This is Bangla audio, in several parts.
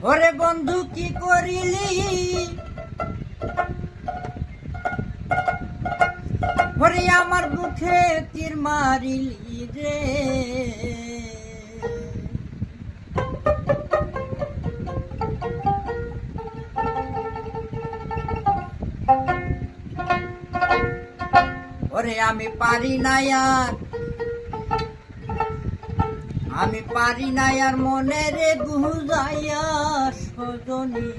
ওরে বন্ধু কি করিলি, ওরে আমার বুকে তীর মারিলি রে। ওরে আমি পারি না আর, আমি পারি না আর মনে রে বুঝাইয়া সজনী।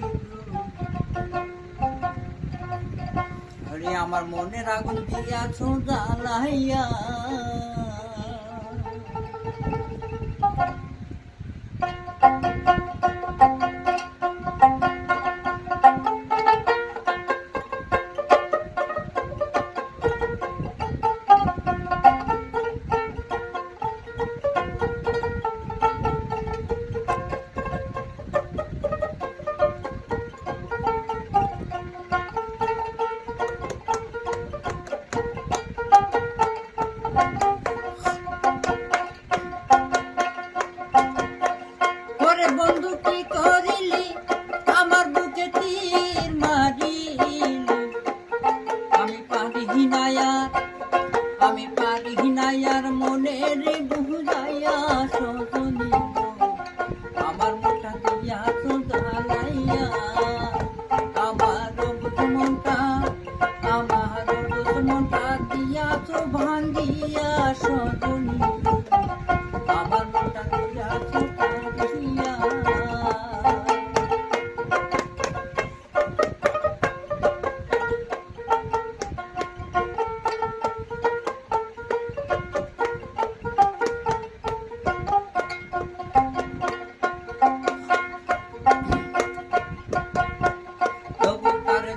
ওরে আমার মনের আগুন দিয়াছ জ্বালাইয়া, বন্ধু কি করিলি আমার বুকে তীর মারিলি। আমি পারি না আর, আমি পারি না আর মনের বুঝাইয়া সজনী। আমার মনটা দিয়াছ জ্বালাইয়া, আমার মনটা, আমার মনটা দিয়াছ ভাঙ্গিয়া সজনী। আমার মনটা দিয়াছ ভাঙ্গিয়া।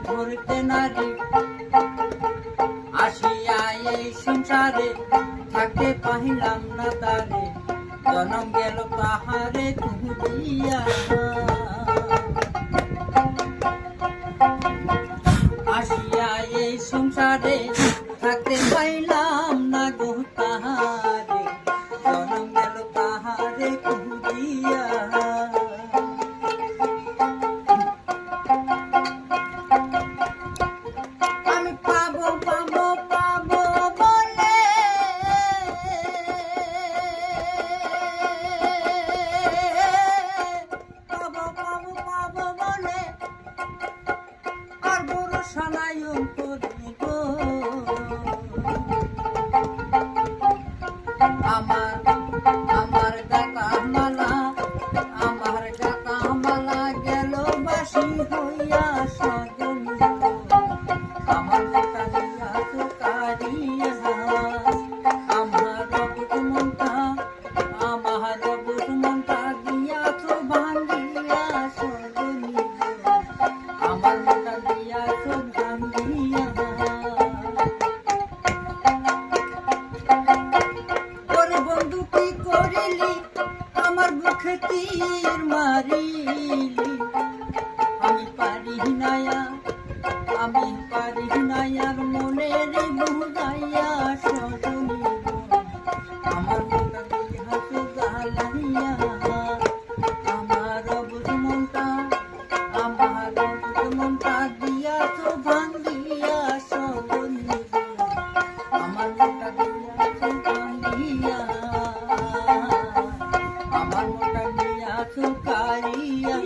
ধরতে নারী আসিয়া এই সংসারে, থাকতে পাহিলাম না তারে, জনম গেল তাহারে খুঁজিয়া। আসিয়া এই সংসারে থাকতে পাইলাম না গো তাহারে, জনম গেল তাহারে খুঁজিয়া। আমার আমার গাতা মালা, আমার গাতা মালা গেল বাসি হইয়া সজনী। আমার মনটা দিয়াছ কারিয়া, আমার বুক মনটা, আমার বুক মনটা দিয়াছ ভাঙ্গিয়া সজনী। আমার মনটা দিয়াছ ভাঙ্গিয়া। বন্ধু কি করিলি আমার বুকে তীর মারিলি। আমি পারি না আর, আমি পারি না আর মনের বুঝাইয়া সজনী। আমার মনটা দিয়াছ জ্বালাইয়া, আমার বুক মনটা, আমার বুক মনটা দিয়াছ ভাঙ্গিয়া সজনী। আমার মনটা দিয়াছ ভাঙ্গিয়া, আমার মনটা দিয়াছ কারিয়া।